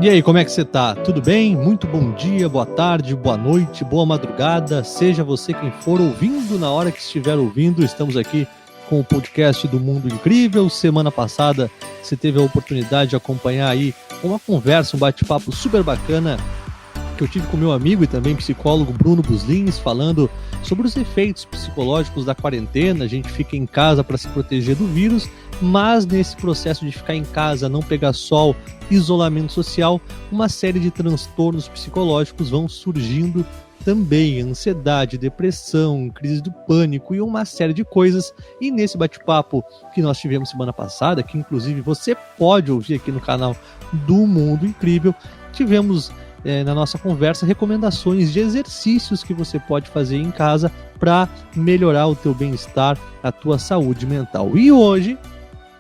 E aí, como é que você tá? Tudo bem? Muito bom dia, boa tarde, boa noite, boa madrugada. Seja você quem for ouvindo, na hora que estiver ouvindo, estamos aqui com o podcast do Mundo Incrível. Semana passada você teve a oportunidade de acompanhar aí uma conversa, um bate-papo super bacana que eu tive com meu amigo e também psicólogo Bruno Buslins, falando sobre os efeitos psicológicos da quarentena. A gente fica em casa para se proteger do vírus, mas nesse processo de ficar em casa, não pegar sol, isolamento social, uma série de transtornos psicológicos vão surgindo também, ansiedade, depressão, crise do pânico e uma série de coisas. E nesse bate-papo que nós tivemos semana passada, que inclusive você pode ouvir aqui no canal do Mundo Incrível, tivemos na nossa conversa recomendações de exercícios que você pode fazer em casa para melhorar o teu bem-estar, a tua saúde mental. E hoje,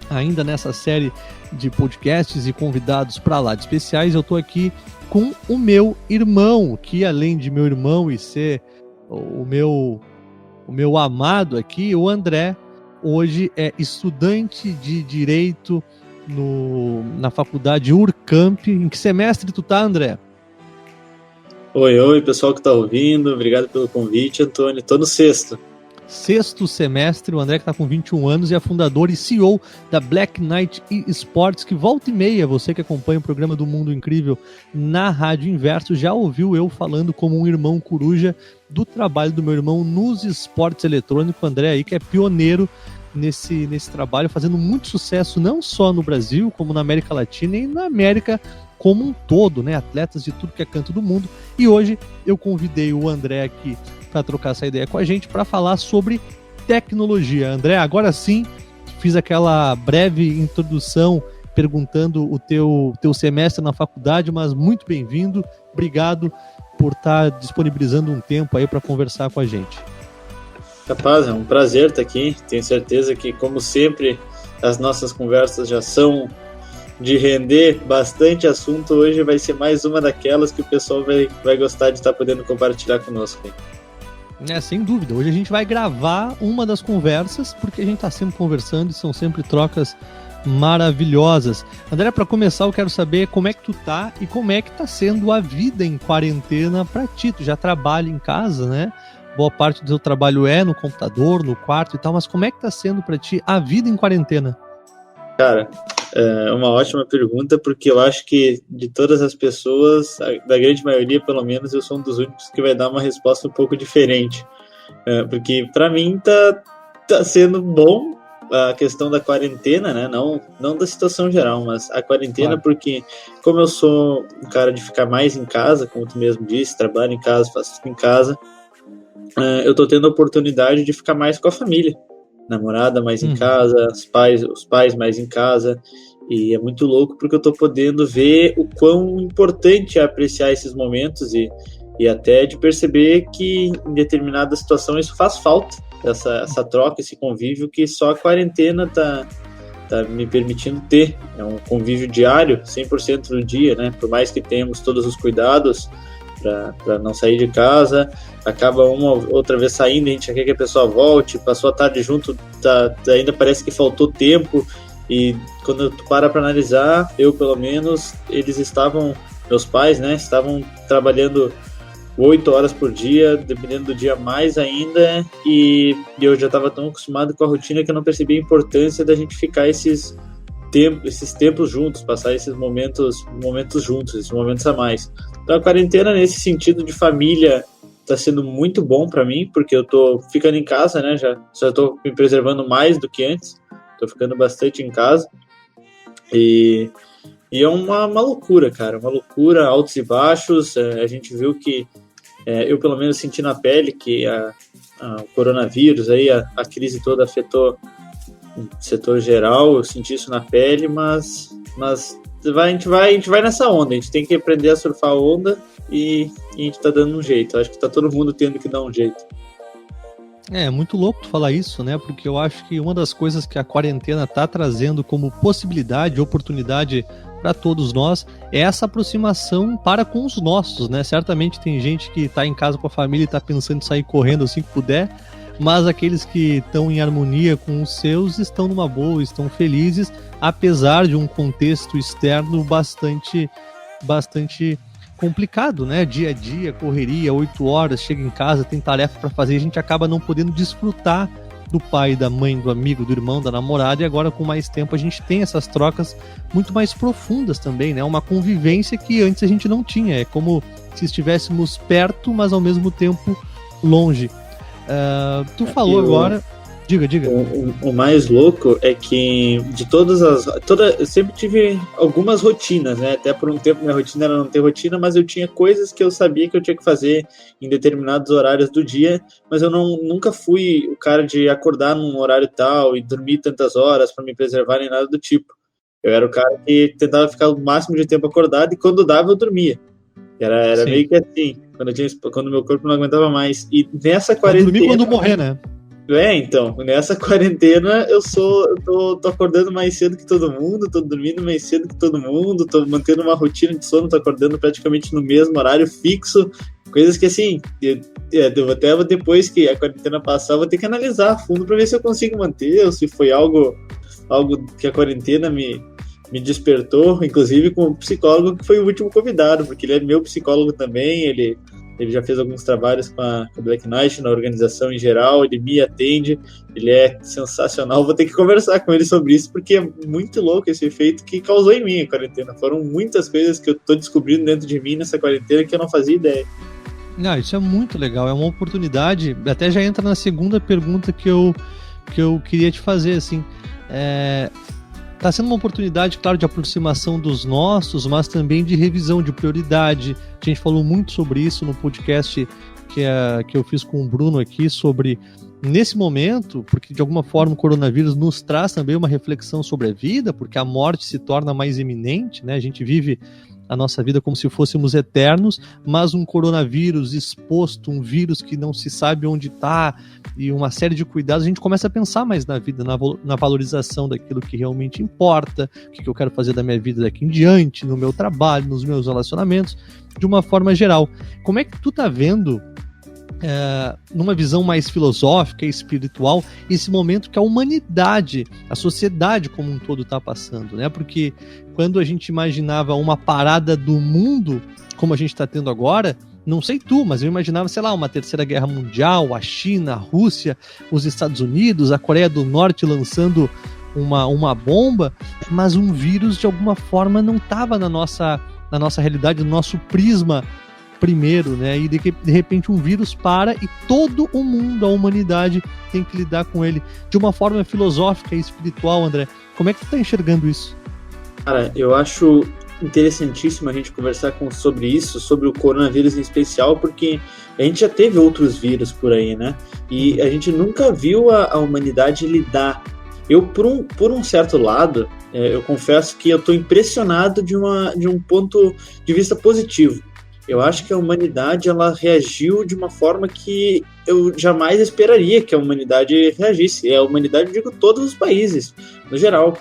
ainda nessa série de podcasts e convidados para lá de especiais, eu estou aqui com o meu irmão, que além de meu irmão e ser o meu amado aqui, o André, hoje é estudante de Direito na faculdade Urcamp. Em que semestre tu tá, André? Oi, pessoal que está ouvindo, obrigado pelo convite, Antônio. Estou no sexto semestre. O André, que está com 21 anos, e é fundador e CEO da Black Knight Esports, que volta e meia, você que acompanha o programa do Mundo Incrível na Rádio Inverso, já ouviu eu falando como um irmão coruja do trabalho do meu irmão nos esportes eletrônicos. O André aí, que é pioneiro nesse trabalho, fazendo muito sucesso, não só no Brasil, como na América Latina e na América como um todo, né? Atletas de tudo que é canto do mundo. E hoje eu convidei o André aqui para trocar essa ideia com a gente, para falar sobre tecnologia. André, agora sim, fiz aquela breve introdução perguntando o teu semestre na faculdade, mas muito bem-vindo. Obrigado por estar disponibilizando um tempo aí para conversar com a gente. Capaz, é um prazer estar aqui. Tenho certeza que, como sempre, as nossas conversas já são de render bastante assunto. Hoje vai ser mais uma daquelas que o pessoal vai gostar de estar podendo compartilhar conosco. Sem dúvida. Hoje a gente vai gravar uma das conversas, porque a gente está sempre conversando e são sempre trocas maravilhosas. André, para começar, eu quero saber como é que tu tá e como é que tá sendo a vida em quarentena para ti. Tu já trabalha em casa, né? Boa parte do teu trabalho é no computador, no quarto e tal, mas como é que tá sendo para ti a vida em quarentena? Cara, é uma ótima pergunta, porque eu acho que de todas as pessoas, da grande maioria pelo menos, eu sou um dos únicos que vai dar uma resposta um pouco diferente. Porque para mim tá sendo bom a questão da quarentena, né? Não da situação geral, mas a quarentena, claro. Porque como eu sou um cara de ficar mais em casa, como tu mesmo disse, trabalho em casa, faço tudo em casa, eu tô tendo a oportunidade de ficar mais com a família. Namorada mais em casa, os pais mais em casa, e é muito louco porque eu tô podendo ver o quão importante é apreciar esses momentos e até de perceber que em determinada situação isso faz falta, essa troca, esse convívio que só a quarentena tá me permitindo ter. É um convívio diário, 100% do dia, né? Por mais que tenhamos todos os cuidados para não sair de casa, acaba uma outra vez saindo, a gente já quer que a pessoa volte, passou a tarde junto, ainda parece que faltou tempo, e quando tu para analisar, eu pelo menos, meus pais, né, estavam trabalhando 8 horas por dia, dependendo do dia mais ainda, e eu já estava tão acostumado com a rotina que eu não percebi a importância da gente ficar esses tempos juntos, passar esses momentos juntos, esses momentos a mais. Então a quarentena nesse sentido de família está sendo muito bom para mim, porque eu tô ficando em casa, né, já estou me preservando mais do que antes, estou ficando bastante em casa, e é uma loucura, cara, uma loucura, altos e baixos. A gente viu que, eu pelo menos senti na pele que o coronavírus, aí, a crise toda afetou o setor geral, eu senti isso na pele, mas a gente vai nessa onda, a gente tem que aprender a surfar a onda e a gente tá dando um jeito. Acho que tá todo mundo tendo que dar um jeito. É muito louco tu falar isso, né? Porque eu acho que uma das coisas que a quarentena tá trazendo como possibilidade, oportunidade para todos nós, é essa aproximação para com os nossos, né? Certamente tem gente que tá em casa com a família e tá pensando em sair correndo assim que puder, mas aqueles que estão em harmonia com os seus estão numa boa, estão felizes, apesar de um contexto externo bastante bastante complicado, né? Dia a dia, correria, 8 horas, chega em casa, tem tarefa para fazer, a gente acaba não podendo desfrutar do pai, da mãe, do amigo, do irmão, da namorada, e agora com mais tempo a gente tem essas trocas muito mais profundas também, né? Uma convivência que antes a gente não tinha, é como se estivéssemos perto, mas ao mesmo tempo longe. Tu falou agora... Diga. O mais louco é que de eu sempre tive algumas rotinas, né? Até por um tempo minha rotina era não ter rotina, mas eu tinha coisas que eu sabia que eu tinha que fazer em determinados horários do dia, mas eu nunca fui o cara de acordar num horário tal e dormir tantas horas para me preservar nem nada do tipo. Eu era o cara que tentava ficar o máximo de tempo acordado e quando dava eu dormia. Era meio que assim, quando meu corpo não aguentava mais. E nessa quarentena... dormir quando morrer, né? Então, nessa quarentena eu tô acordando mais cedo que todo mundo, tô dormindo mais cedo que todo mundo, tô mantendo uma rotina de sono, tô acordando praticamente no mesmo horário fixo, coisas que assim, eu até depois que a quarentena passar, vou ter que analisar a fundo para ver se eu consigo manter, ou se foi algo que a quarentena me despertou, inclusive com o psicólogo que foi o último convidado, porque ele é meu psicólogo também, ele já fez alguns trabalhos com a Black Knight na organização em geral, ele me atende, ele é sensacional, vou ter que conversar com ele sobre isso, porque é muito louco esse efeito que causou em mim a quarentena. Foram muitas coisas que eu tô descobrindo dentro de mim nessa quarentena que eu não fazia ideia. Não, isso é muito legal, é uma oportunidade, até já entra na segunda pergunta que eu queria te fazer, assim, está sendo uma oportunidade, claro, de aproximação dos nossos, mas também de revisão de prioridade. A gente falou muito sobre isso no podcast que eu fiz com o Bruno aqui, sobre nesse momento, porque de alguma forma o coronavírus nos traz também uma reflexão sobre a vida, porque a morte se torna mais iminente, né? A gente vive a nossa vida como se fôssemos eternos, mas um coronavírus exposto, um vírus que não se sabe onde está, e uma série de cuidados, a gente começa a pensar mais na vida, na valorização daquilo que realmente importa, o que eu quero fazer da minha vida daqui em diante, no meu trabalho, nos meus relacionamentos, de uma forma geral. Como é que tu tá vendo, numa visão mais filosófica e espiritual, esse momento que a humanidade, a sociedade como um todo está passando, né? Porque quando a gente imaginava uma parada do mundo, como a gente está tendo agora, não sei tu, mas eu imaginava, sei lá, uma terceira guerra mundial, a China, a Rússia, os Estados Unidos, a Coreia do Norte lançando uma bomba, mas um vírus de alguma forma não estava na nossa realidade, no nosso prisma primeiro, né? E de repente um vírus para e todo o mundo, a humanidade, tem que lidar com ele de uma forma filosófica e espiritual. André, como é que tu tá enxergando isso? Cara, eu acho interessantíssimo a gente conversar sobre isso, sobre o coronavírus em especial, porque a gente já teve outros vírus por aí, né? E a gente nunca viu a humanidade lidar. Eu, por um certo lado, eu confesso que eu estou impressionado de um ponto de vista positivo. Eu acho que a humanidade ela reagiu de uma forma que eu jamais esperaria que a humanidade reagisse. E a humanidade, eu digo, todos os países, no geral.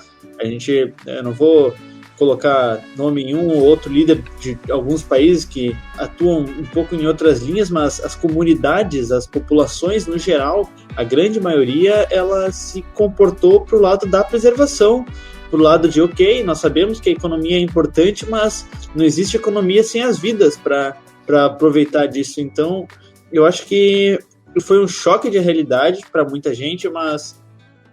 Eu não vou colocar nome em um ou outro líder de alguns países que atuam um pouco em outras linhas, mas as comunidades, as populações, no geral, a grande maioria, ela se comportou para o lado da preservação, pro lado de, ok, nós sabemos que a economia é importante, mas não existe economia sem as vidas para aproveitar disso. Então, eu acho que foi um choque de realidade para muita gente, mas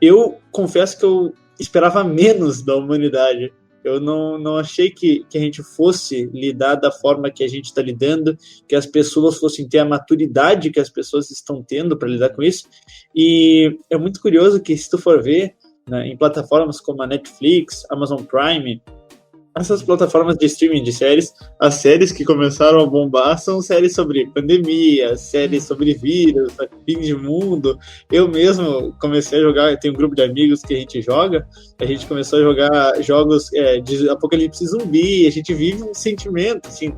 eu confesso que eu esperava menos da humanidade. Eu não achei que a gente fosse lidar da forma que a gente está lidando, que as pessoas fossem ter a maturidade que as pessoas estão tendo para lidar com isso. E é muito curioso que, se tu for ver, né, em plataformas como a Netflix, Amazon Prime, essas plataformas de streaming de séries, as séries que começaram a bombar são séries sobre pandemia, séries sobre vírus, fim de mundo. Eu mesmo comecei a jogar, eu tenho um grupo de amigos que a gente começou a jogar jogos de apocalipse zumbi, a gente vive um sentimento, assim,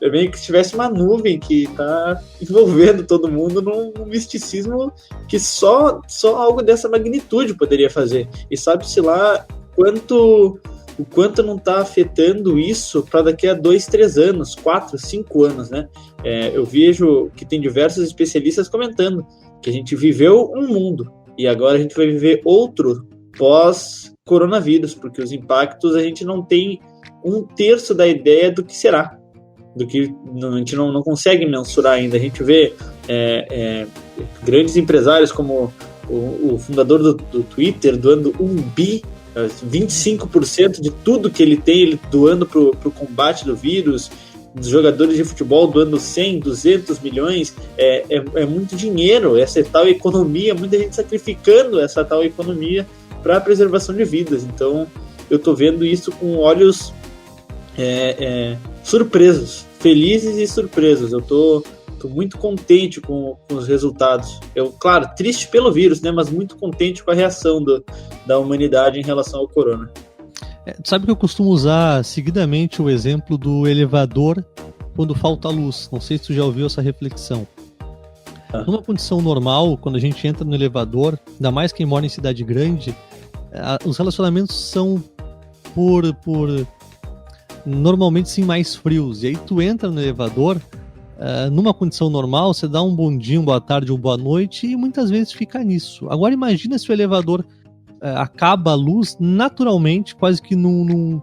é meio que se tivesse uma nuvem que tá envolvendo todo mundo num misticismo que só algo dessa magnitude poderia fazer. E sabe-se lá o quanto não está afetando isso para daqui a 2, 3 anos, 4, 5 anos, né? Eu vejo que tem diversos especialistas comentando que a gente viveu um mundo e agora a gente vai viver outro pós-coronavírus, porque os impactos a gente não tem um terço da ideia do que será, do que a gente não consegue mensurar ainda. A gente vê grandes empresários como o fundador do Twitter doando 1 bi, 25% de tudo que ele tem, ele doando para o combate do vírus, dos jogadores de futebol doando 100, 200 milhões, é muito dinheiro, essa tal economia, muita gente sacrificando essa tal economia para a preservação de vidas. Então, eu estou vendo isso com olhos surpresos, felizes e surpresos. Eu estou muito contente com os resultados. Claro, triste pelo vírus, né, mas muito contente com a reação da humanidade em relação ao corona. Sabe que eu costumo usar seguidamente o exemplo do elevador quando falta luz. Não sei se tu já ouviu essa reflexão. Numa condição normal, quando a gente entra no elevador, ainda mais quem mora em cidade grande, os relacionamentos são normalmente sim mais frios. E aí tu entra no elevador, numa condição normal, você dá um bom dia, uma boa tarde, uma boa noite e muitas vezes fica nisso. Agora imagina se o elevador acaba a luz naturalmente, quase que num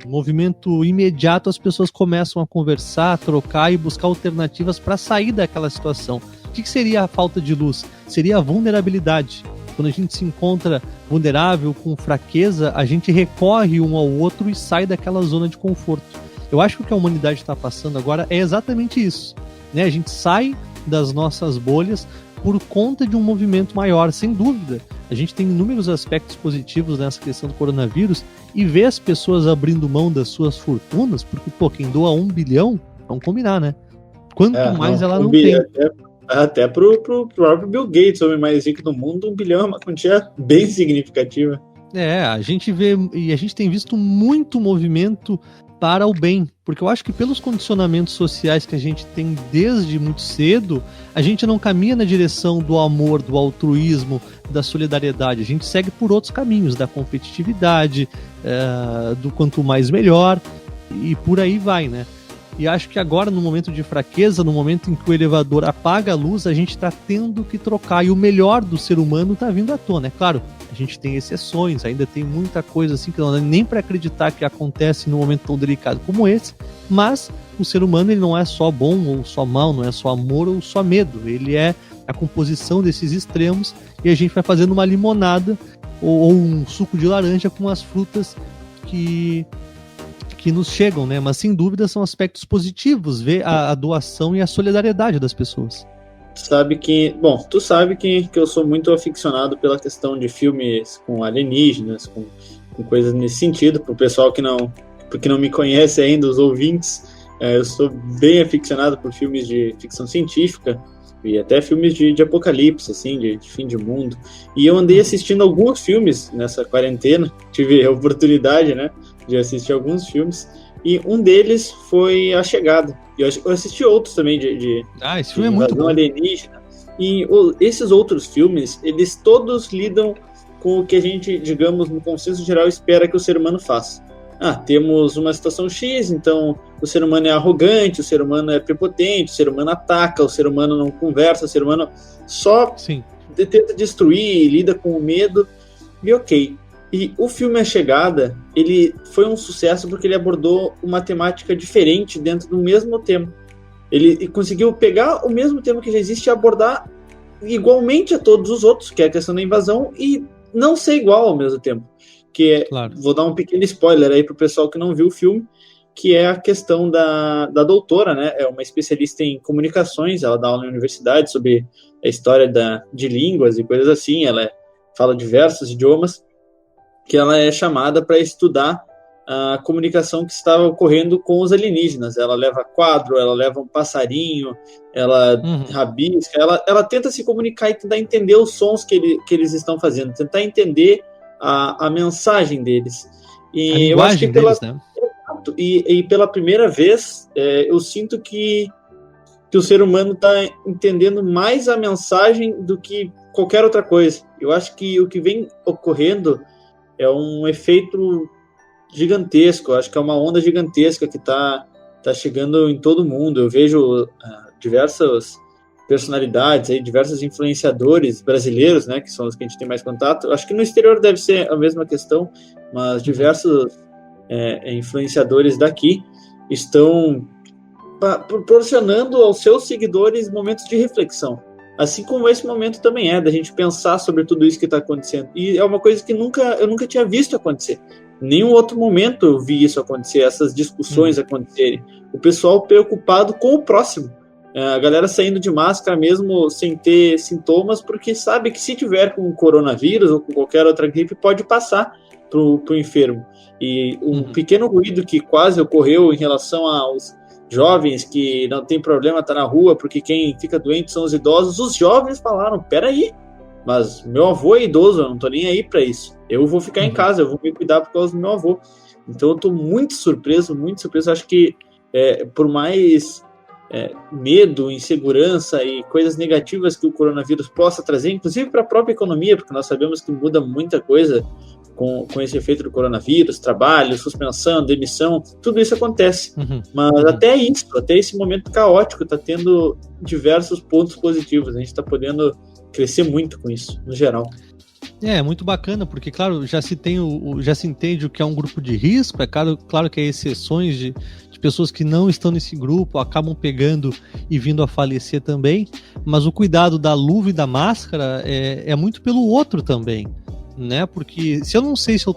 movimento imediato, as pessoas começam a conversar, a trocar e buscar alternativas para sair daquela situação. O que seria a falta de luz? Seria a vulnerabilidade. Quando a gente se encontra vulnerável, com fraqueza, a gente recorre um ao outro e sai daquela zona de conforto. Eu acho que o que a humanidade está passando agora é exatamente isso, né? A gente sai das nossas bolhas por conta de um movimento maior, sem dúvida. A gente tem inúmeros aspectos positivos nessa questão do coronavírus e ver as pessoas abrindo mão das suas fortunas, porque, quem doa 1 bilhão, vamos combinar, né? Quanto mais ela não tem. Até pro próprio Bill Gates, o homem mais rico do mundo, 1 bilhão é uma quantia bem significativa. A gente vê, e a gente tem visto muito movimento para o bem, porque eu acho que pelos condicionamentos sociais que a gente tem desde muito cedo, a gente não caminha na direção do amor, do altruísmo, da solidariedade, a gente segue por outros caminhos, da competitividade, do quanto mais melhor, e por aí vai, né? E acho que agora, no momento de fraqueza, no momento em que o elevador apaga a luz, a gente está tendo que trocar, e o melhor do ser humano está vindo à tona. É claro, a gente tem exceções, ainda tem muita coisa assim que não dá nem para acreditar que acontece num momento tão delicado como esse, mas o ser humano ele não é só bom ou só mal, não é só amor ou só medo, ele é a composição desses extremos, e a gente vai fazendo uma limonada ou um suco de laranja com as frutas que nos chegam, né? Mas sem dúvida são aspectos positivos, ver a doação e a solidariedade das pessoas. Tu sabe que eu sou muito aficionado pela questão de filmes com alienígenas, com coisas nesse sentido. Para o pessoal que não me conhece ainda, os ouvintes, eu sou bem aficionado por filmes de ficção científica e até filmes de apocalipse, assim, de fim de mundo. E eu andei assistindo alguns filmes nessa quarentena, tive a oportunidade, né, de assistir alguns filmes, e um deles foi A Chegada. Eu assisti outros também esse filme é muito bom. Alienígena. E esses outros filmes, eles todos lidam com o que a gente, digamos, no consenso geral, espera que o ser humano faça. Temos uma situação X, então o ser humano é arrogante, o ser humano é prepotente, o ser humano ataca, o ser humano não conversa, o ser humano só tenta destruir, lida com o medo, e ok. E o filme A Chegada, ele foi um sucesso porque ele abordou uma temática diferente dentro do mesmo tema. Ele conseguiu pegar o mesmo tema que já existe e abordar igualmente a todos os outros, que é a questão da invasão, e não ser igual ao mesmo tempo. Claro. Vou dar um pequeno spoiler aí pro pessoal que não viu o filme, que é a questão da doutora, né? É uma especialista em comunicações, ela dá aula na universidade sobre a história de línguas e coisas assim, ela fala diversos idiomas, que ela é chamada para estudar a comunicação que estava ocorrendo com os alienígenas. Ela leva quadro, ela leva um passarinho, ela rabisca, ela tenta se comunicar e tentar entender os sons que eles estão fazendo, tentar entender a mensagem deles. E a linguagem eu acho que deles, né? E pela primeira vez, eu sinto que o ser humano está entendendo mais a mensagem do que qualquer outra coisa. Eu acho que o que vem ocorrendo é um efeito gigantesco, acho que é uma onda gigantesca que tá chegando em todo mundo. Eu vejo diversas personalidades, aí, diversos influenciadores brasileiros, né, que são os que a gente tem mais contato. Acho que no exterior deve ser a mesma questão, mas diversos influenciadores daqui estão proporcionando aos seus seguidores momentos de reflexão. Assim como esse momento também da gente pensar sobre tudo isso que está acontecendo. E é uma coisa que eu nunca tinha visto acontecer. Em nenhum outro momento eu vi isso acontecer, essas discussões acontecerem. O pessoal preocupado com o próximo. A galera saindo de máscara mesmo sem ter sintomas, porque sabe que se tiver com coronavírus ou com qualquer outra gripe, pode passar pro enfermo. E um pequeno ruído que quase ocorreu em relação aos jovens que não tem problema estar na rua, porque quem fica doente são os idosos, os jovens falaram, peraí, mas meu avô é idoso, eu não tô nem aí para isso. Eu vou ficar em casa, eu vou me cuidar por causa do meu avô. Então eu tô muito surpreso. Acho que por mais medo, insegurança e coisas negativas que o coronavírus possa trazer, inclusive para a própria economia, porque nós sabemos que muda muita coisa com esse efeito do coronavírus, trabalho, suspensão, demissão, tudo isso acontece. Mas até esse momento caótico está tendo diversos pontos positivos. A gente está podendo crescer muito com isso, no geral. É muito bacana, porque, claro, já se entende o que é um grupo de risco, claro que há exceções de pessoas que não estão nesse grupo, acabam pegando e vindo a falecer também, mas o cuidado da luva e da máscara é muito pelo outro também, né? Porque se eu não sei se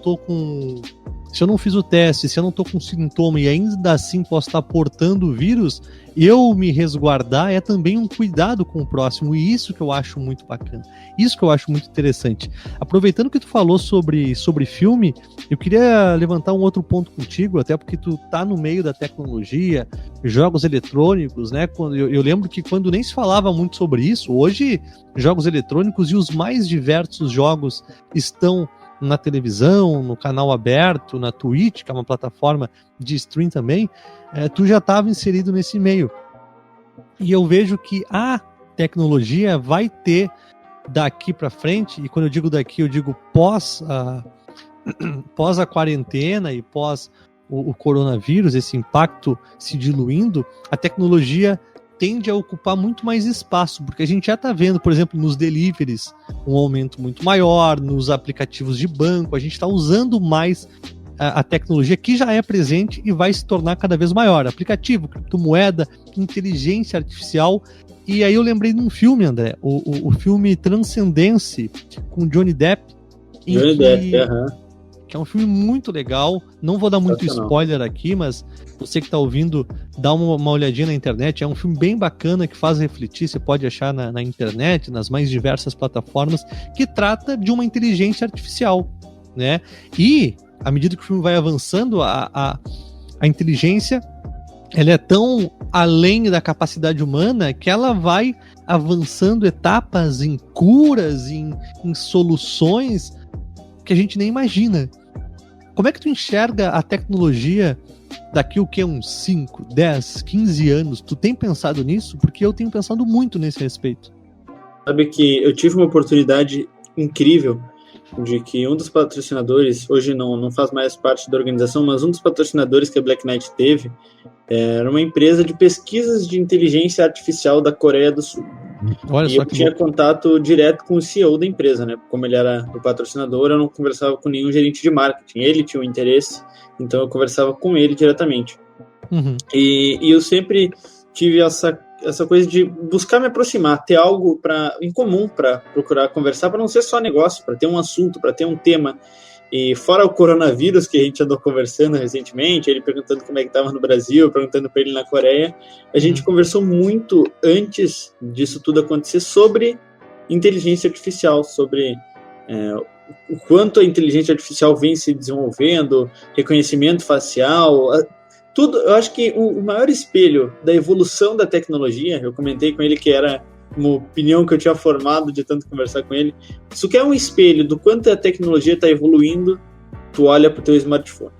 eu não fiz o teste, se eu não tô com sintoma e ainda assim posso estar portando o vírus, eu me resguardar é também um cuidado com o próximo, e isso que eu acho muito bacana, isso que eu acho muito interessante. Aproveitando que tu falou sobre filme, eu queria levantar um outro ponto contigo, até porque tu tá no meio da tecnologia, jogos eletrônicos, né? Eu lembro que quando nem se falava muito sobre isso, hoje jogos eletrônicos e os mais diversos jogos estão na televisão, no canal aberto, na Twitch, que é uma plataforma de stream também, tu já estava inserido nesse meio. E eu vejo que a tecnologia vai ter daqui para frente, e quando eu digo daqui, eu digo pós a quarentena e pós o coronavírus, esse impacto se diluindo, a tecnologia tende a ocupar muito mais espaço, porque a gente já está vendo, por exemplo, nos deliveries, um aumento muito maior, nos aplicativos de banco, a gente está usando mais a tecnologia que já é presente e vai se tornar cada vez maior. Aplicativo, criptomoeda, inteligência artificial. E aí eu lembrei de um filme, André, o filme Transcendence, com Johnny Depp. Que é um filme muito legal. Não vou dar muito spoiler aqui, mas você que está ouvindo, dá uma olhadinha na internet. É um filme bem bacana que faz refletir. Você pode achar na internet, nas mais diversas plataformas, que trata de uma inteligência artificial, né? E, à medida que o filme vai avançando, a inteligência ela é tão além da capacidade humana que ela vai avançando etapas em curas, em soluções que a gente nem imagina. Como é que tu enxerga a tecnologia daqui uns 5, 10, 15 anos? Tu tem pensado nisso? Porque eu tenho pensado muito nesse respeito. Sabe que eu tive uma oportunidade incrível de que um dos patrocinadores, hoje não faz mais parte da organização, mas um dos patrocinadores que a Black Knight teve era uma empresa de pesquisas de inteligência artificial da Coreia do Sul. Olha e só eu tinha contato direto com o CEO da empresa, né? Como ele era o patrocinador, eu não conversava com nenhum gerente de marketing. Ele tinha um interesse, então eu conversava com ele diretamente. E eu sempre tive essa coisa de buscar me aproximar, ter algo em comum para procurar conversar, para não ser só negócio, para ter um assunto, para ter um tema. E fora o coronavírus, que a gente andou conversando recentemente, ele perguntando como é que estava no Brasil, perguntando para ele na Coreia, a gente conversou muito antes disso tudo acontecer sobre inteligência artificial, sobre o quanto a inteligência artificial vem se desenvolvendo, reconhecimento facial, tudo. Eu acho que o maior espelho da evolução da tecnologia, eu comentei com ele que era uma opinião que eu tinha formado de tanto conversar com ele, isso que é um espelho do quanto a tecnologia está evoluindo, tu olha para o teu smartphone.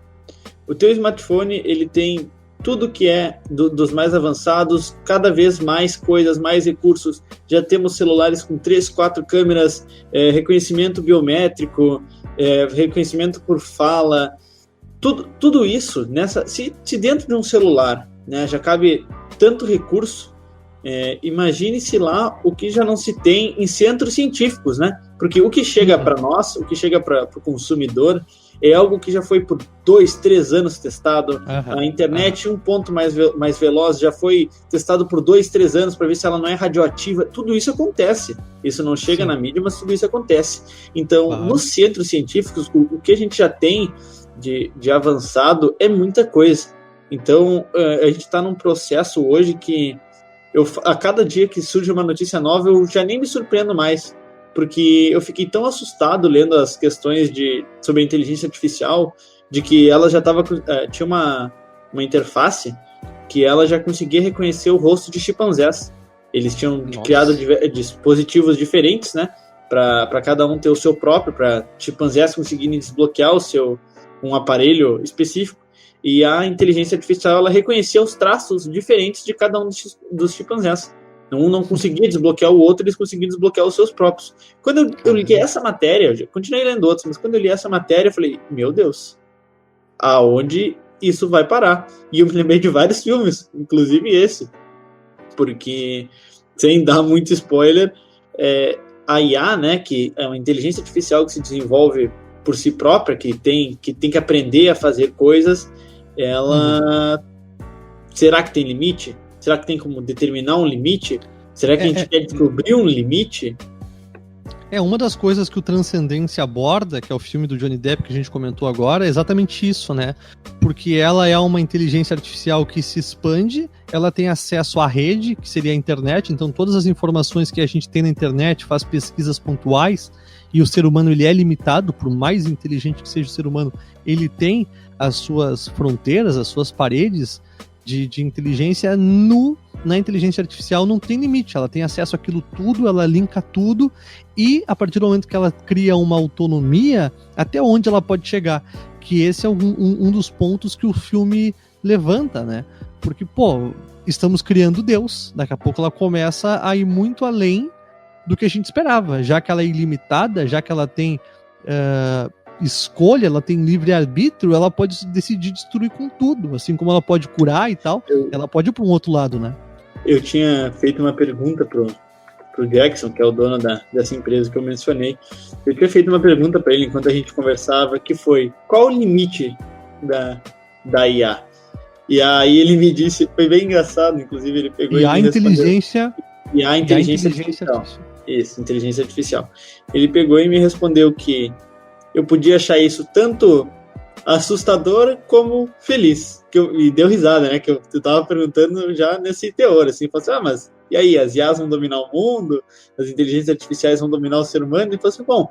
O teu smartphone, ele tem tudo que é dos mais avançados, cada vez mais coisas, mais recursos. Já temos celulares com 3, 4 câmeras, reconhecimento biométrico, reconhecimento por fala, tudo isso, se dentro de um celular, né, já cabe tanto recurso, Imagine-se lá o que já não se tem em centros científicos, né? Porque o que chega para nós, o que chega para o consumidor, é algo que já foi por 2, 3 anos testado. A internet, um ponto mais veloz, já foi testado por 2, 3 anos para ver se ela não é radioativa. Tudo isso acontece. Isso não chega na mídia, mas tudo isso acontece. Então, nos centros científicos, o que a gente já tem de avançado é muita coisa. Então, a gente está num processo hoje que a cada dia que surge uma notícia nova, eu já nem me surpreendo mais, porque eu fiquei tão assustado lendo as questões sobre a inteligência artificial, de que ela já tinha uma interface que ela já conseguia reconhecer o rosto de chimpanzés. Eles tinham criado dispositivos diferentes, né, para cada um ter o seu próprio, para chimpanzés conseguirem desbloquear um aparelho específico. E a inteligência artificial, ela reconhecia os traços diferentes de cada um dos chimpanzés. Um não conseguia desbloquear o outro, eles conseguiam desbloquear os seus próprios. Quando eu li essa matéria, eu continuei lendo outros, mas quando eu li essa matéria, eu falei, meu Deus, aonde isso vai parar? E eu me lembrei de vários filmes, inclusive esse, porque, sem dar muito spoiler, a IA, né, que é uma inteligência artificial que se desenvolve por si própria, que tem que aprender a fazer coisas, ela... Será que tem limite? Será que tem como determinar um limite? Será que a gente quer descobrir um limite? Uma das coisas que o Transcendência aborda, que é o filme do Johnny Depp que a gente comentou agora, é exatamente isso, né? Porque ela é uma inteligência artificial que se expande, ela tem acesso à rede, que seria a internet, então todas as informações que a gente tem na internet, faz pesquisas pontuais, e o ser humano ele é limitado, por mais inteligente que seja o ser humano, ele tem as suas fronteiras, as suas paredes de inteligência. Na inteligência artificial não tem limite, ela tem acesso àquilo tudo, ela linka tudo, e a partir do momento que ela cria uma autonomia, até onde ela pode chegar, que esse é um dos pontos que o filme levanta, né? Porque, estamos criando Deus, daqui a pouco ela começa a ir muito além do que a gente esperava, já que ela é ilimitada, já que ela tem escolha, ela tem livre-arbítrio, ela pode decidir destruir com tudo, assim como ela pode curar e tal, ela pode ir para um outro lado, né? Eu tinha feito uma pergunta pro Jackson, que é o dono dessa empresa que eu mencionei. Eu tinha feito uma pergunta para ele enquanto a gente conversava, que foi, qual o limite da IA? E aí ele me disse, foi bem engraçado, inclusive ele pegou e a inteligência artificial. Isso, inteligência artificial. Ele pegou e me respondeu que eu podia achar isso tanto assustador como feliz. E deu risada, né? Que eu tava perguntando já nesse teor, assim, falou assim, mas e aí, as IAs vão dominar o mundo? As inteligências artificiais vão dominar o ser humano? E falou assim, bom,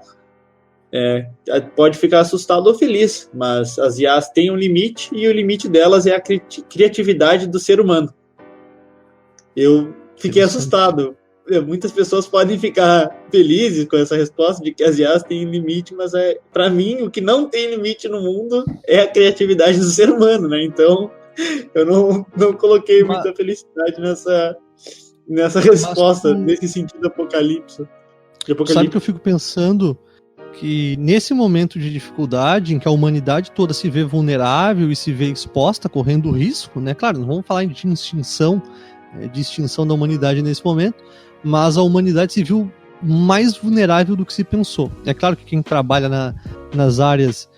pode ficar assustado ou feliz, mas as IAs têm um limite, e o limite delas é a criatividade do ser humano. Eu fiquei assustado. Muitas pessoas podem ficar felizes com essa resposta de que as IAs têm limite, mas para mim o que não tem limite no mundo é a criatividade do ser humano, né? Então eu não coloquei muita felicidade nessa resposta, nesse sentido apocalipse. Sabe que eu fico pensando que nesse momento de dificuldade, em que a humanidade toda se vê vulnerável e se vê exposta, correndo risco, né? Claro, não vamos falar de extinção da humanidade nesse momento, mas a humanidade se viu mais vulnerável do que se pensou. É claro que quem trabalha nas áreas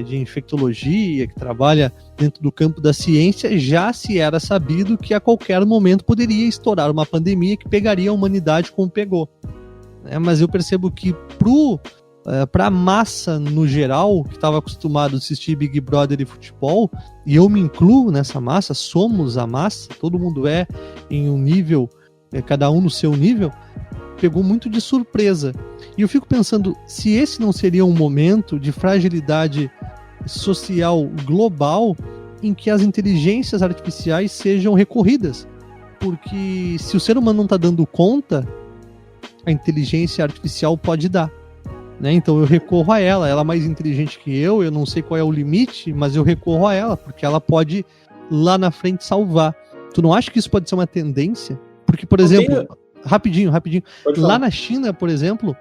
de infectologia, que trabalha dentro do campo da ciência, já se era sabido que a qualquer momento poderia estourar uma pandemia que pegaria a humanidade como pegou. Mas eu percebo que para a massa no geral, que estava acostumado a assistir Big Brother e futebol, e eu me incluo nessa massa, somos a massa, todo mundo em um nível, cada um no seu nível, pegou muito de surpresa. E eu fico pensando, se esse não seria um momento de fragilidade social global em que as inteligências artificiais sejam recorridas. Porque se o ser humano não está dando conta, a inteligência artificial pode dar. Né? Então eu recorro a ela é mais inteligente que eu não sei qual é o limite, mas eu recorro a ela, porque ela pode lá na frente salvar. Tu não acha que isso pode ser uma tendência? Porque, por exemplo, rapidinho, lá na China, por exemplo,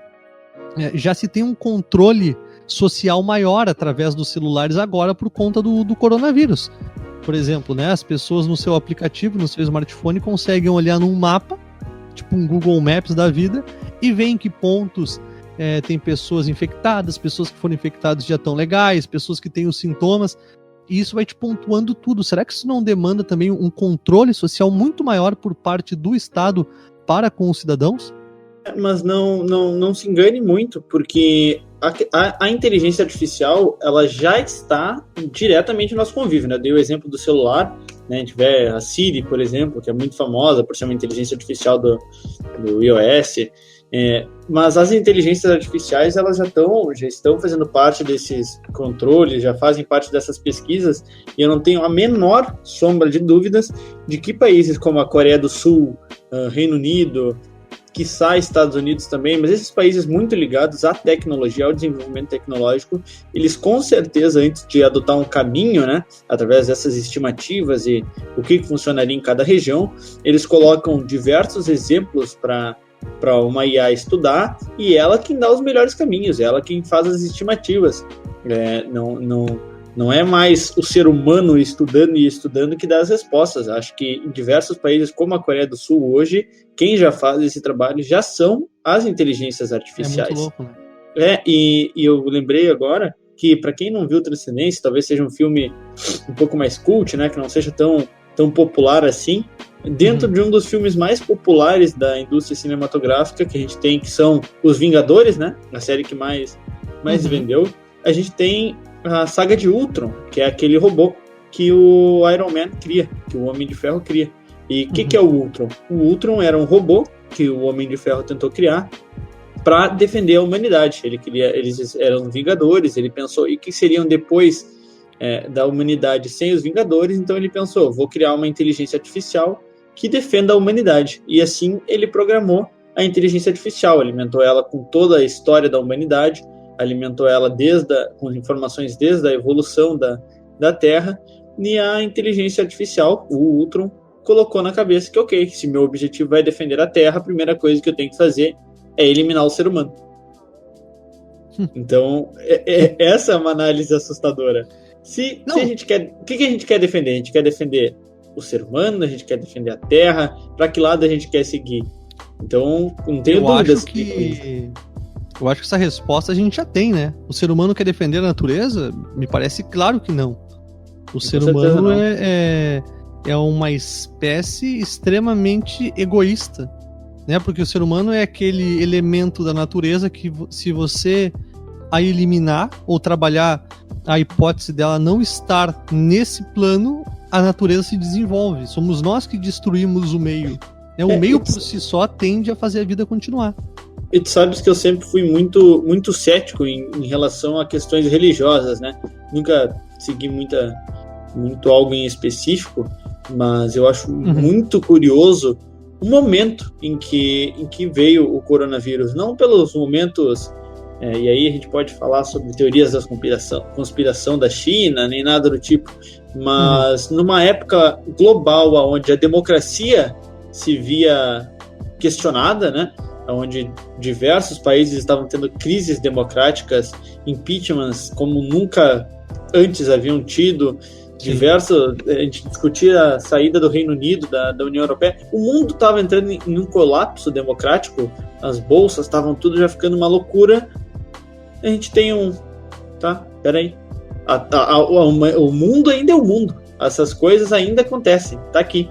já se tem um controle social maior através dos celulares agora por conta do coronavírus. Por exemplo, né, as pessoas no seu aplicativo, no seu smartphone, conseguem olhar num mapa, tipo um Google Maps da vida, e ver em que pontos tem pessoas infectadas, pessoas que foram infectadas já estão legais, pessoas que têm os sintomas, e isso vai te pontuando tudo. Será que isso não demanda também um controle social muito maior por parte do Estado para com os cidadãos? Mas não se engane muito, porque a inteligência artificial, ela já está diretamente no nosso convívio, né? Eu dei o exemplo do celular, né? A gente vê a Siri, por exemplo, que é muito famosa por ser uma inteligência artificial do iOS, mas as inteligências artificiais, elas já estão fazendo parte desses controles, já fazem parte dessas pesquisas, e eu não tenho a menor sombra de dúvidas de que países como a Coreia do Sul, Reino Unido, quiçá Estados Unidos também, mas esses países muito ligados à tecnologia, ao desenvolvimento tecnológico, eles com certeza, antes de adotar um caminho, né, através dessas estimativas e o que funcionaria em cada região, eles colocam diversos exemplos para uma IA estudar, e ela quem dá os melhores caminhos, ela quem faz as estimativas. Não é mais o ser humano estudando que dá as respostas. Acho que em diversos países, como a Coreia do Sul hoje, quem já faz esse trabalho já são as inteligências artificiais. É muito louco, né? E eu lembrei agora que, para quem não viu Transcendência, talvez seja um filme um pouco mais cult, né, que não seja tão popular assim, dentro de um dos filmes mais populares da indústria cinematográfica que a gente tem, que são Os Vingadores, né, a série que mais vendeu, a gente tem a saga de Ultron, que é aquele robô que o Iron Man cria, que o Homem de Ferro cria. E o que é o Ultron? O Ultron era um robô que o Homem de Ferro tentou criar para defender a humanidade. Eles eram Vingadores, ele pensou, e que seriam depois da humanidade sem os Vingadores? Então ele pensou, vou criar uma inteligência artificial que defenda a humanidade. E assim ele programou a inteligência artificial, alimentou ela com toda a história da humanidade, alimentou ela com informações desde a evolução da Terra, e a inteligência artificial, o Ultron, colocou na cabeça que, ok, se meu objetivo é defender a Terra, a primeira coisa que eu tenho que fazer é eliminar o ser humano. Então, essa é uma análise assustadora. A gente quer, o que a gente quer defender? A gente quer defender o ser humano, a gente quer defender a Terra, para que lado a gente quer seguir? Então, não tenho dúvidas Eu acho que essa resposta a gente já tem, né? O ser humano quer defender a natureza? Me parece claro que não. O ser humano é uma espécie extremamente egoísta, né? Porque o ser humano é aquele elemento da natureza que, se você a eliminar ou trabalhar a hipótese dela não estar nesse plano, a natureza se desenvolve. Somos nós que destruímos o meio. O meio por si só tende a fazer a vida continuar. E tu sabes que eu sempre fui muito, muito cético em relação a questões religiosas, né? Nunca segui muito algo em específico, mas eu acho muito curioso o momento em que veio o coronavírus. Não pelos momentos, e aí a gente pode falar sobre teorias da conspiração da China, nem nada do tipo, mas numa época global onde a democracia se via questionada, né? Onde diversos países estavam tendo crises democráticas, impeachments como nunca antes haviam tido, a gente discutia a saída do Reino Unido da União Europeia. O mundo estava entrando em um colapso democrático, as bolsas estavam tudo já ficando uma loucura. A gente tem peraí, o mundo ainda é o mundo, essas coisas ainda acontecem, tá aqui,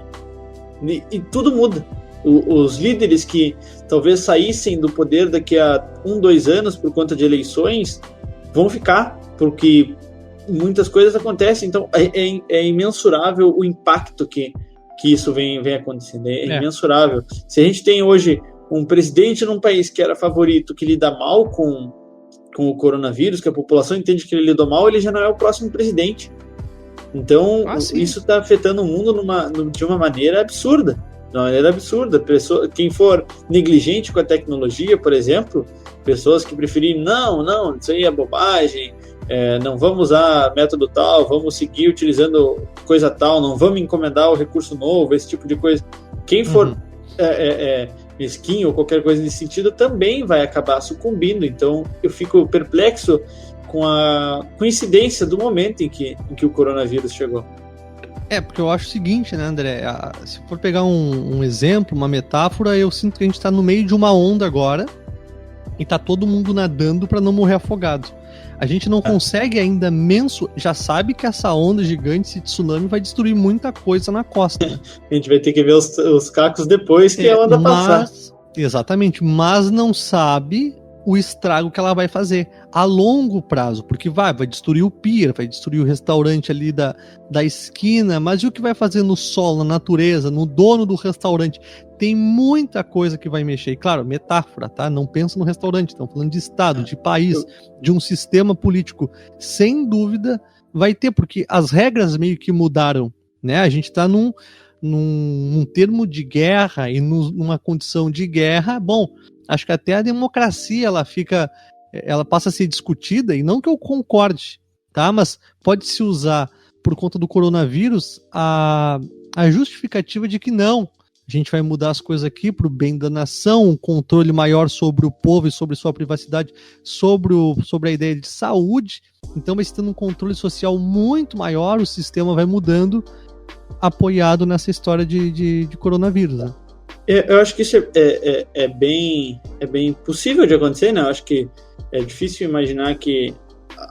e tudo muda. Os líderes que talvez saíssem do poder daqui a 2 anos por conta de eleições vão ficar, porque muitas coisas acontecem. Então é imensurável o impacto que isso vem acontecendo, é imensurável. Se a gente tem hoje um presidente num país que era favorito, que lida mal com o coronavírus, que a população entende que ele lidou mal, ele já não é o próximo presidente. Então isso está afetando o mundo de uma maneira absurda. Quem for negligente com a tecnologia, por exemplo, pessoas que preferirem, não, isso aí é bobagem, não vamos usar método tal, vamos seguir utilizando coisa tal, não vamos encomendar o recurso novo, esse tipo de coisa. Quem for mesquinho ou qualquer coisa nesse sentido também vai acabar sucumbindo. Então eu fico perplexo com a coincidência do momento em que o coronavírus chegou. Porque eu acho o seguinte, né, André? Se for pegar um exemplo, uma metáfora, eu sinto que a gente tá no meio de uma onda agora e tá todo mundo nadando para não morrer afogado. A gente não consegue ainda já sabe que essa onda gigante, esse tsunami, vai destruir muita coisa na costa. Né? A gente vai ter que ver os cacos depois que a onda passar. Exatamente, mas não sabe o estrago que ela vai fazer a longo prazo, porque vai destruir o pier, vai destruir o restaurante ali da esquina, mas e o que vai fazer no solo, na natureza, no dono do restaurante? Tem muita coisa que vai mexer. E claro, metáfora, tá? Não pensa no restaurante, estamos falando de estado, de país, de um sistema político. Sem dúvida vai ter, porque as regras meio que mudaram, né? A gente tá num termo de guerra e numa condição de guerra, bom, acho que até a democracia ela passa a ser discutida, e não que eu concorde, tá? Mas pode se usar, por conta do coronavírus, a justificativa de que não, a gente vai mudar as coisas aqui para o bem da nação, um controle maior sobre o povo e sobre sua privacidade, sobre a ideia de saúde. Então vai se tendo um controle social muito maior, o sistema vai mudando, apoiado nessa história de coronavírus, né? Eu acho que isso é bem possível de acontecer, né? Eu acho que é difícil imaginar que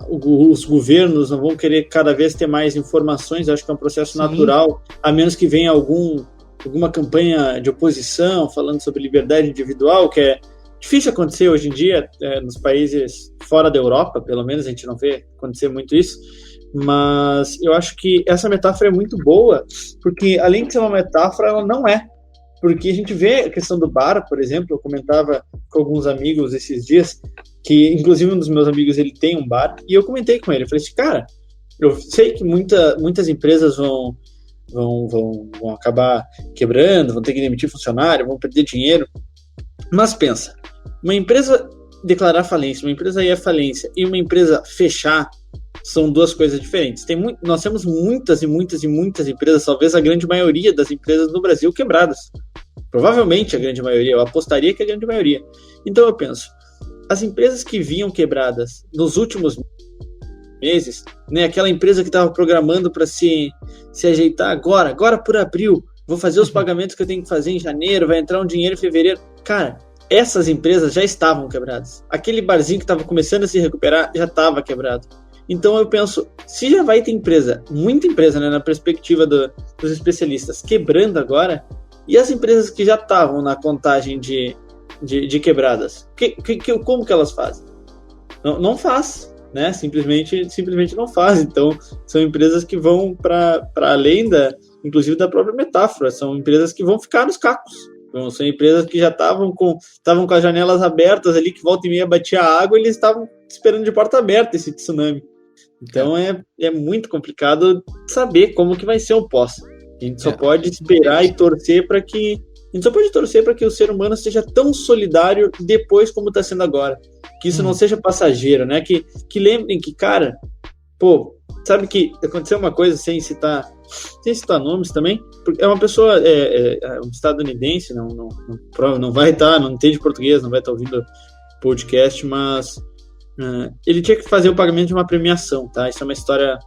os governos não vão querer cada vez ter mais informações. Eu acho que é um processo natural, a menos que venha alguma campanha de oposição falando sobre liberdade individual, que é difícil acontecer hoje em dia, nos países fora da Europa, pelo menos a gente não vê acontecer muito isso. Mas eu acho que essa metáfora é muito boa, porque além de ser uma metáfora, ela não é. Porque a gente vê a questão do bar, por exemplo, eu comentava com alguns amigos esses dias, que inclusive um dos meus amigos, ele tem um bar, e eu comentei com ele, eu falei assim, cara, eu sei que muitas empresas vão acabar quebrando, vão ter que demitir funcionário, vão perder dinheiro, mas pensa, uma empresa declarar falência, uma empresa ir à falência e uma empresa fechar, são duas coisas diferentes. Nós temos muitas empresas, talvez a grande maioria das empresas no Brasil quebradas. Provavelmente a grande maioria, eu apostaria que a grande maioria. Então eu penso, as empresas que vinham quebradas nos últimos meses, né, aquela empresa que estava programando para se ajeitar agora por abril, vou fazer os pagamentos que eu tenho que fazer em janeiro, vai entrar um dinheiro em fevereiro. Cara, essas empresas já estavam quebradas. Aquele barzinho que estava começando a se recuperar já estava quebrado. Então eu penso, se já vai ter muita empresa, né, na perspectiva dos especialistas, quebrando agora, e as empresas que já estavam na contagem de quebradas, como que elas fazem? Não faz, né? Simplesmente não faz. Então são empresas que vão para além inclusive da própria metáfora, são empresas que vão ficar nos cacos. Então, são empresas que já estavam com as janelas abertas ali, que volta e meia batia água, e eles estavam esperando de porta aberta esse tsunami. Então é muito complicado saber como que vai ser o pós. A gente só pode esperar e torcer para que o ser humano seja tão solidário depois como está sendo agora. Que isso não seja passageiro, né? Que lembrem que, cara, sabe que aconteceu uma coisa sem citar nomes também, porque é uma pessoa um estadunidense, não vai estar, não entende português, não vai estar ouvindo podcast, mas ele tinha que fazer o pagamento de uma premiação, tá? Isso é uma história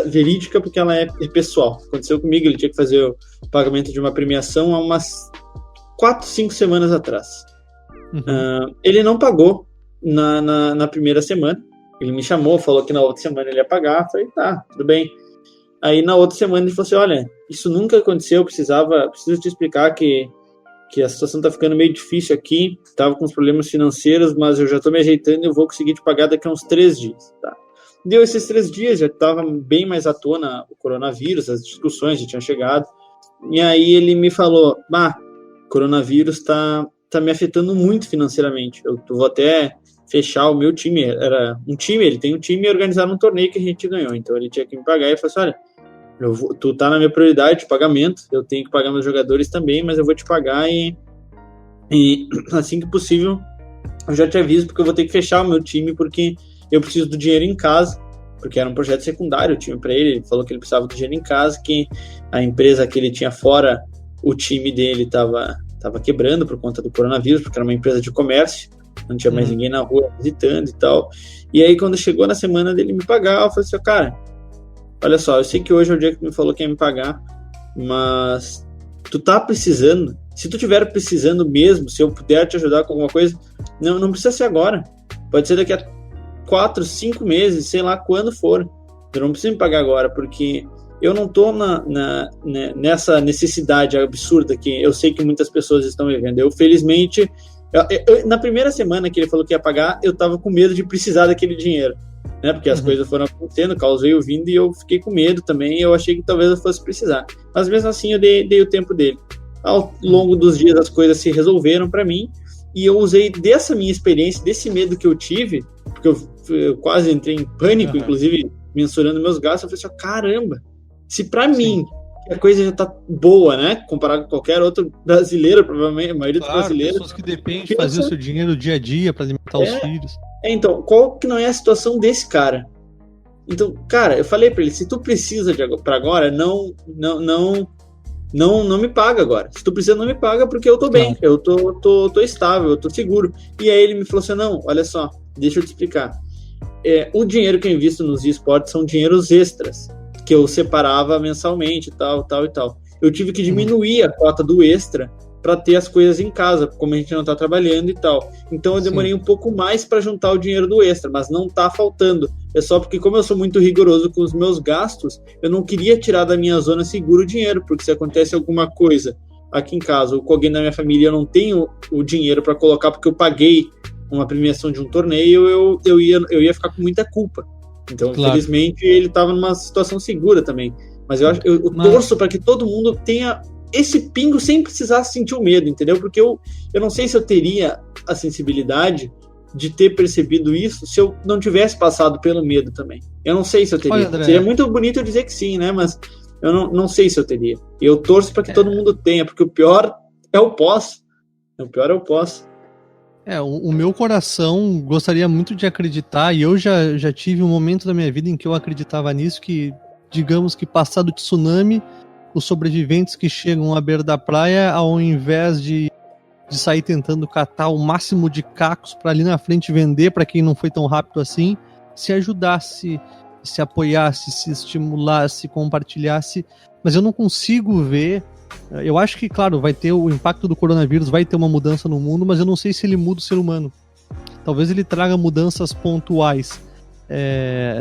verídica, porque ela é pessoal. Aconteceu comigo, ele tinha que fazer o pagamento de uma premiação há umas 4, 5 semanas atrás. Ele não pagou na primeira semana. Ele me chamou, falou que na outra semana ele ia pagar. Falei, tá, tudo bem. Aí na outra semana ele falou assim, olha, isso nunca aconteceu, preciso te explicar que a situação tá ficando meio difícil aqui, tava com uns problemas financeiros, mas eu já tô me ajeitando e eu vou conseguir te pagar daqui a uns 3 dias, tá? Deu esses 3 dias, já tava bem mais à tona o coronavírus, as discussões já tinham chegado, e aí ele me falou, coronavírus tá me afetando muito financeiramente, eu vou até fechar o meu time, era um time, ele tem um time e organizaram um torneio que a gente ganhou, então ele tinha que me pagar, e eu falei assim, olha, tu tá na minha prioridade de pagamento, eu tenho que pagar meus jogadores também, mas eu vou te pagar e assim que possível eu já te aviso, porque eu vou ter que fechar o meu time, porque eu preciso do dinheiro em casa, porque era um projeto secundário o time para ele falou que ele precisava do dinheiro em casa, que a empresa que ele tinha fora, o time dele tava quebrando por conta do coronavírus, porque era uma empresa de comércio, não tinha mais ninguém na rua visitando e tal, e aí quando chegou na semana dele me pagar, eu falei assim, cara, olha só, eu sei que hoje é o dia que tu me falou que ia me pagar, mas tu tá precisando, se tu tiver precisando mesmo, se eu puder te ajudar com alguma coisa, não precisa ser agora, pode ser daqui a 4, 5 meses, sei lá quando for, tu não precisa me pagar agora, porque eu não tô nessa necessidade absurda que eu sei que muitas pessoas estão vivendo. Eu, felizmente, na primeira semana que ele falou que ia pagar, eu tava com medo de precisar daquele dinheiro, né? Porque as coisas foram acontecendo, o caos veio vindo e eu fiquei com medo também. Eu achei que talvez eu fosse precisar. Mas mesmo assim, eu dei o tempo dele. Ao longo dos dias, as coisas se resolveram para mim e eu usei dessa minha experiência, desse medo que eu tive, porque eu quase entrei em pânico, inclusive mensurando meus gastos. Eu falei assim, caramba, se para mim a coisa já tá boa, né? Comparado com qualquer outro brasileiro, provavelmente, a maioria dos brasileiros. Pessoas que dependem de fazer o seu dinheiro dia a dia para alimentar os filhos. Então, qual que não é a situação desse cara? Então, cara, eu falei para ele, se tu precisa para agora, não me paga agora. Se tu precisa, não me paga porque eu tô bem, eu tô estável, eu tô seguro. E aí ele me falou assim, não, olha só, deixa eu te explicar. O dinheiro que eu invisto nos esportes são dinheiros extras, que eu separava mensalmente, tal. Eu tive que diminuir a cota do extra para ter as coisas em casa, como a gente não tá trabalhando e tal. Então eu demorei um pouco mais para juntar o dinheiro do extra, mas não tá faltando. É só porque, como eu sou muito rigoroso com os meus gastos, eu não queria tirar da minha zona segura o dinheiro, porque se acontece alguma coisa aqui em casa ou com alguém da minha família, eu não tenho o dinheiro para colocar porque eu paguei uma premiação de um torneio, eu ia ficar com muita culpa. Então, infelizmente, ele estava numa situação segura também. Mas eu torço para que todo mundo tenha esse pingo sem precisar sentir o medo, entendeu? Porque eu não sei se eu teria a sensibilidade de ter percebido isso se eu não tivesse passado pelo medo também. Eu não sei se eu teria. Olha, André, seria muito bonito eu dizer que sim, né? Mas eu não sei se eu teria. Eu torço para que todo mundo tenha, porque o pior é o pós. O pior é o pós. O meu coração gostaria muito de acreditar, e eu já tive um momento da minha vida em que eu acreditava nisso, que, digamos que passado o tsunami, os sobreviventes que chegam à beira da praia, ao invés de sair tentando catar o máximo de cacos para ali na frente vender para quem não foi tão rápido assim, se ajudasse, se apoiasse, se estimulasse, compartilhasse. Mas eu não consigo ver. Eu acho que, claro, vai ter o impacto do coronavírus, vai ter uma mudança no mundo, mas eu não sei se ele muda o ser humano. Talvez ele traga mudanças pontuais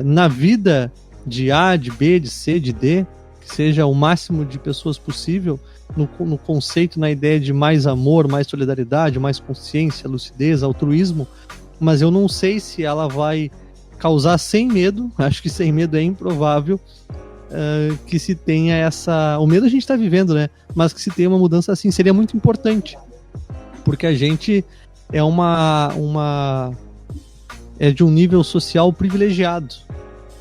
na vida de A, de B, de C, de D, que seja o máximo de pessoas possível, no conceito, na ideia de mais amor, mais solidariedade, mais consciência, lucidez, altruísmo, mas eu não sei se ela vai causar sem medo, acho que sem medo é improvável, que se tenha essa... O medo a gente está vivendo, né? Mas que se tenha uma mudança assim, seria muito importante. Porque a gente é é de um nível social privilegiado,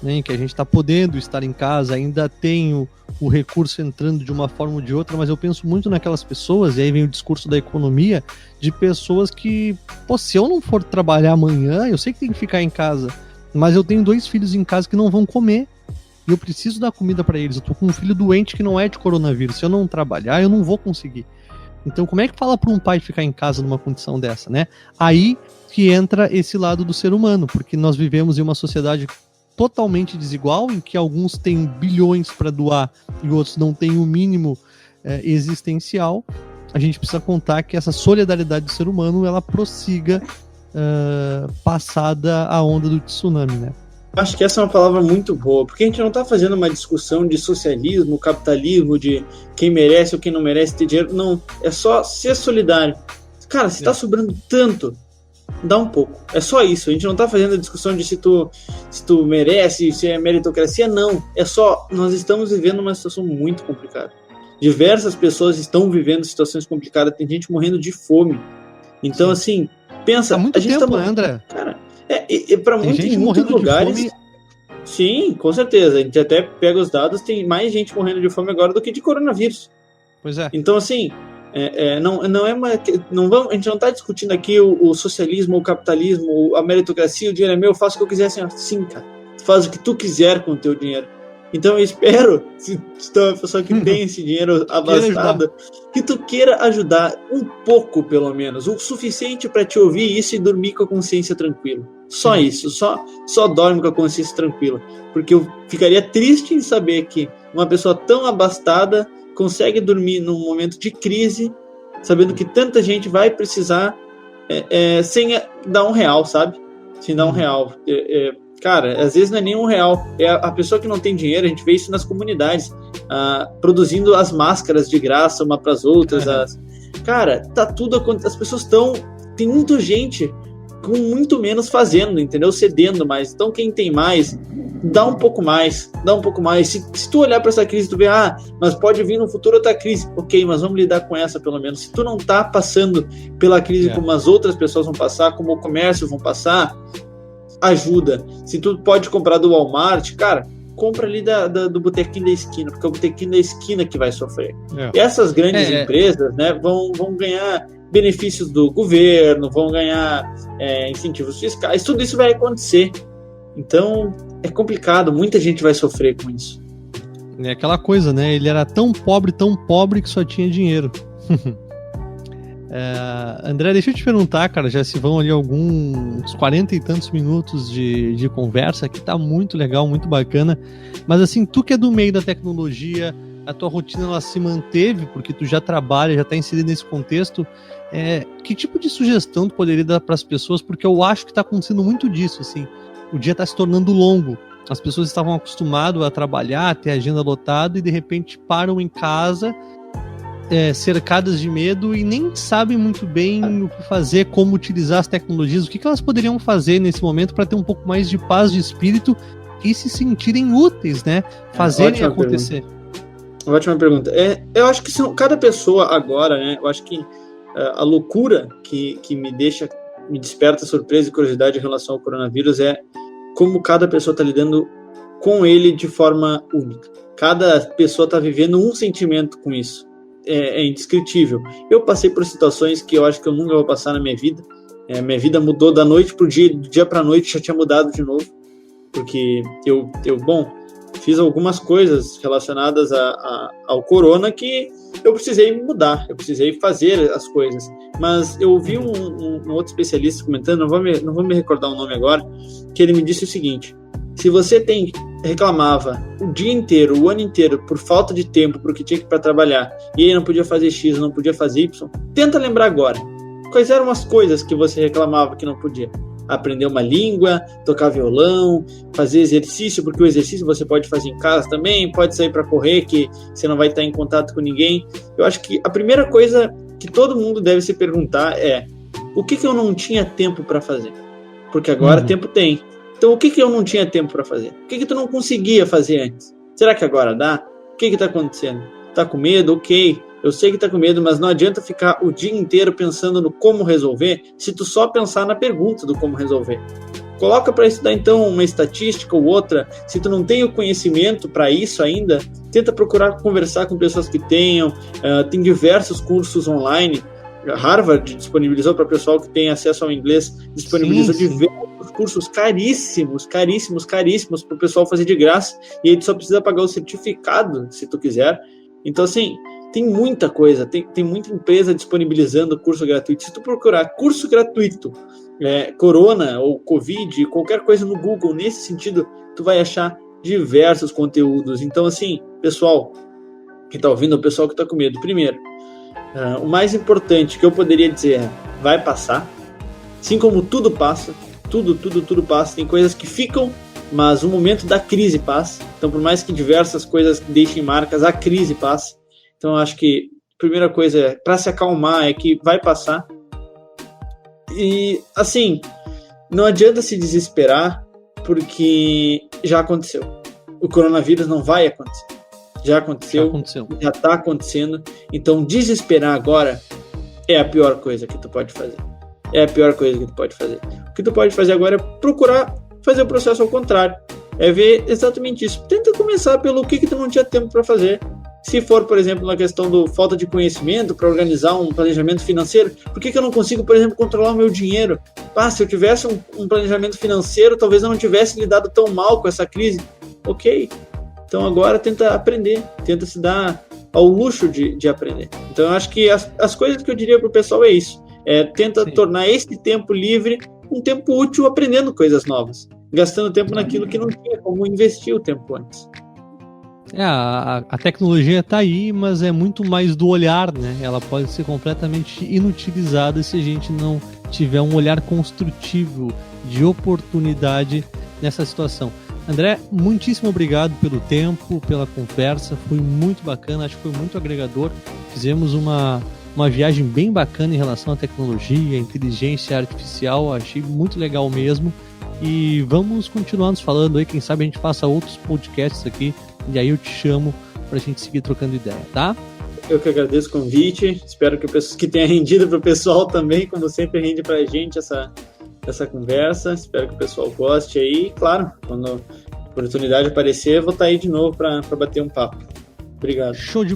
né? Em que a gente está podendo estar em casa, ainda tem o recurso entrando de uma forma ou de outra, mas eu penso muito naquelas pessoas, e aí vem o discurso da economia, de pessoas que, se eu não for trabalhar amanhã, eu sei que tem que ficar em casa, mas eu tenho 2 filhos em casa que não vão comer, e eu preciso dar comida para eles. Eu tô com um filho doente que não é de coronavírus. Se eu não trabalhar, eu não vou conseguir. Então, como é que fala para um pai ficar em casa numa condição dessa, né? Aí que entra esse lado do ser humano, porque nós vivemos em uma sociedade totalmente desigual, em que alguns têm bilhões para doar e outros não têm o mínimo existencial. A gente precisa contar que essa solidariedade do ser humano, ela prossiga passada a onda do tsunami, né? Acho que essa é uma palavra muito boa, porque a gente não está fazendo uma discussão de socialismo, capitalismo, de quem merece ou quem não merece ter dinheiro. Não, é só ser solidário. Cara, se está sobrando tanto, dá um pouco. É só isso. A gente não está fazendo a discussão de se tu merece, se é meritocracia, não. É só, nós estamos vivendo uma situação muito complicada. Diversas pessoas estão vivendo situações complicadas, tem gente morrendo de fome. Então, assim, pensa... Há muito tempo, né, André? Cara... para muitos lugares, sim, com certeza. A gente até pega os dados, tem mais gente morrendo de fome agora do que de coronavírus. Pois é. Então, assim, não é uma, não vamos, a gente não está discutindo aqui o socialismo, o capitalismo, a meritocracia, o dinheiro é meu, faça o que eu quiser. Assim, sim, cara, faz o que tu quiser com o teu dinheiro. Então eu espero, se tu é uma pessoa que tem esse dinheiro abastado, que tu queira ajudar um pouco, pelo menos, o suficiente para te ouvir isso e dormir com a consciência tranquila. Só isso, só dorme com a consciência tranquila. Porque eu ficaria triste em saber que uma pessoa tão abastada consegue dormir num momento de crise, sabendo que tanta gente vai precisar sem dar R$1, sabe? Sem dar R$1. Cara, às vezes não é nem R$1. É a pessoa que não tem dinheiro, a gente vê isso nas comunidades, produzindo as máscaras de graça uma para as outras. Cara, tá tudo acontecendo. As pessoas tem muita gente com muito menos fazendo, entendeu? Cedendo mais. Então quem tem mais, dá um pouco mais. Se tu olhar para essa crise, tu vê, mas pode vir no futuro outra crise. Ok, mas vamos lidar com essa pelo menos. Se tu não tá passando pela crise como as outras pessoas vão passar, como o comércio vão passar, ajuda. Se tu pode comprar do Walmart, cara, compra ali do botequinho da esquina, porque é o botequinho da esquina que vai sofrer. E essas grandes empresas, né, vão ganhar benefícios do governo, vão ganhar incentivos fiscais, tudo isso vai acontecer. Então, é complicado, muita gente vai sofrer com isso. É aquela coisa, né? Ele era tão pobre que só tinha dinheiro. André, deixa eu te perguntar, cara, já se vão ali alguns 40 e tantos minutos de conversa, que tá muito legal, muito bacana, mas assim, tu que é do meio da tecnologia, a tua rotina ela se manteve, porque tu já trabalha, já tá inserido nesse contexto, que tipo de sugestão tu poderia dar para as pessoas, porque eu acho que tá acontecendo muito disso, assim, o dia tá se tornando longo, as pessoas estavam acostumadas a trabalhar, a ter a agenda lotada e de repente param em casa, cercadas de medo e nem sabem muito bem o que fazer, como utilizar as tecnologias, o que elas poderiam fazer nesse momento para ter um pouco mais de paz de espírito e se sentirem úteis, né? Fazerem acontecer. Ótima pergunta. Eu acho que cada pessoa agora, né? Eu acho que a loucura que me desperta surpresa e curiosidade em relação ao coronavírus é como cada pessoa está lidando com ele de forma única. Cada pessoa está vivendo um sentimento com isso. É indescritível. Eu passei por situações que eu acho que eu nunca vou passar na minha vida. Minha vida mudou da noite pro dia, do dia pra noite já tinha mudado de novo, porque eu fiz algumas coisas relacionadas ao corona que eu precisei mudar, eu precisei fazer as coisas, mas eu vi um outro especialista comentando, não vou me recordar o nome agora, que ele me disse o seguinte: se você reclamava o dia inteiro, o ano inteiro, por falta de tempo, porque tinha que ir para trabalhar, e aí não podia fazer X, não podia fazer Y, tenta lembrar agora. Quais eram as coisas que você reclamava que não podia? Aprender uma língua, tocar violão, fazer exercício, porque o exercício você pode fazer em casa também, pode sair para correr, que você não vai estar em contato com ninguém. Eu acho que a primeira coisa que todo mundo deve se perguntar é: o que eu não tinha tempo para fazer? Porque agora tempo tem. Então, o que eu não tinha tempo para fazer? O que tu não conseguia fazer antes? Será que agora dá? O que está acontecendo? Tá com medo? Ok, eu sei que tá com medo, mas não adianta ficar o dia inteiro pensando no como resolver, se tu só pensar na pergunta do como resolver. Coloca para estudar, então, uma estatística ou outra. Se tu não tem o conhecimento para isso ainda, tenta procurar conversar com pessoas que tenham. Tem diversos cursos online. Harvard disponibilizou para o pessoal que tem acesso ao inglês, disponibilizou diversos cursos caríssimos para o pessoal fazer de graça, e aí tu só precisa pagar o certificado, se tu quiser. Então, assim, tem muita coisa, tem muita empresa disponibilizando curso gratuito. Se tu procurar curso gratuito, Corona ou Covid, qualquer coisa no Google, nesse sentido, tu vai achar diversos conteúdos. Então, assim, pessoal que está ouvindo, o pessoal que está com medo, primeiro, o mais importante que eu poderia dizer é: vai passar, assim como tudo passa, tudo passa. Tem coisas que ficam, mas o momento da crise passa. Então, por mais que diversas coisas deixem marcas, a crise passa. Então, eu acho que a primeira coisa para se acalmar é que vai passar. E, assim, não adianta se desesperar, porque já aconteceu. O coronavírus não vai acontecer. Já aconteceu, já está acontecendo. Então, desesperar agora é a pior coisa que tu pode fazer. O que tu pode fazer agora é procurar fazer o processo ao contrário. É ver exatamente isso. Tenta começar pelo que tu não tinha tempo para fazer. Se for, por exemplo, na questão da falta de conhecimento para organizar um planejamento financeiro, por que eu não consigo, por exemplo, controlar o meu dinheiro? Se eu tivesse um planejamento financeiro, talvez eu não tivesse lidado tão mal com essa crise. Ok. Então agora tenta aprender, tenta se dar ao luxo de aprender. Então eu acho que as coisas que eu diria para o pessoal é isso. Tenta tornar esse tempo livre um tempo útil aprendendo coisas novas, gastando tempo naquilo que não tinha como investir o tempo antes. A tecnologia está aí, mas é muito mais do olhar, né? Ela pode ser completamente inutilizada se a gente não tiver um olhar construtivo de oportunidade nessa situação. André, muitíssimo obrigado pelo tempo, pela conversa, foi muito bacana, acho que foi muito agregador. Fizemos uma viagem bem bacana em relação à tecnologia, inteligência artificial, achei muito legal mesmo. E vamos continuar nos falando aí, quem sabe a gente faça outros podcasts aqui, e aí eu te chamo pra gente seguir trocando ideia, tá? Eu que agradeço o convite, espero que tenha rendido pro pessoal também, como sempre rende pra gente essa conversa, espero que o pessoal goste aí, e claro, quando a oportunidade aparecer, eu vou estar aí de novo para bater um papo. Obrigado. Show de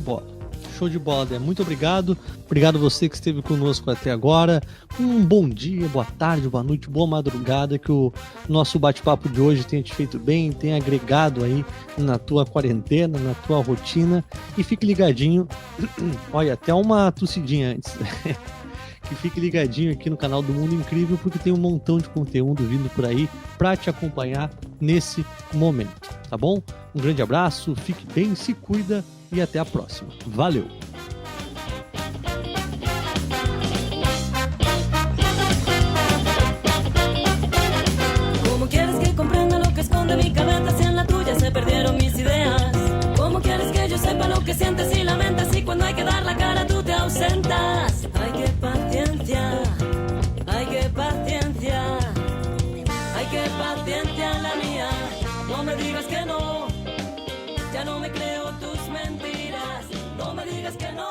bola, André, muito obrigado a você que esteve conosco até agora, um bom dia, boa tarde, boa noite, boa madrugada, que o nosso bate-papo de hoje tenha te feito bem, tenha agregado aí na tua quarentena, na tua rotina, e fique ligadinho, olha, até uma tossidinha antes, que fique ligadinho aqui no canal do Mundo Incrível, porque tem um montão de conteúdo vindo por aí para te acompanhar nesse momento, tá bom? Um grande abraço, fique bem, se cuida e até a próxima. Valeu! ¿Cómo quieres que comprenda lo que esconde mi cabeza si en la tuya se perdieron mis ideas? ¿Cómo quieres que yo sepa lo que sientes y lamentas y cuando hay que dar la cara tú te ausentas? Ay, qué paciencia, ay, qué paciencia, ay, qué paciencia la mía. No me digas que no, ya no me creo tus mentiras. No me digas que no.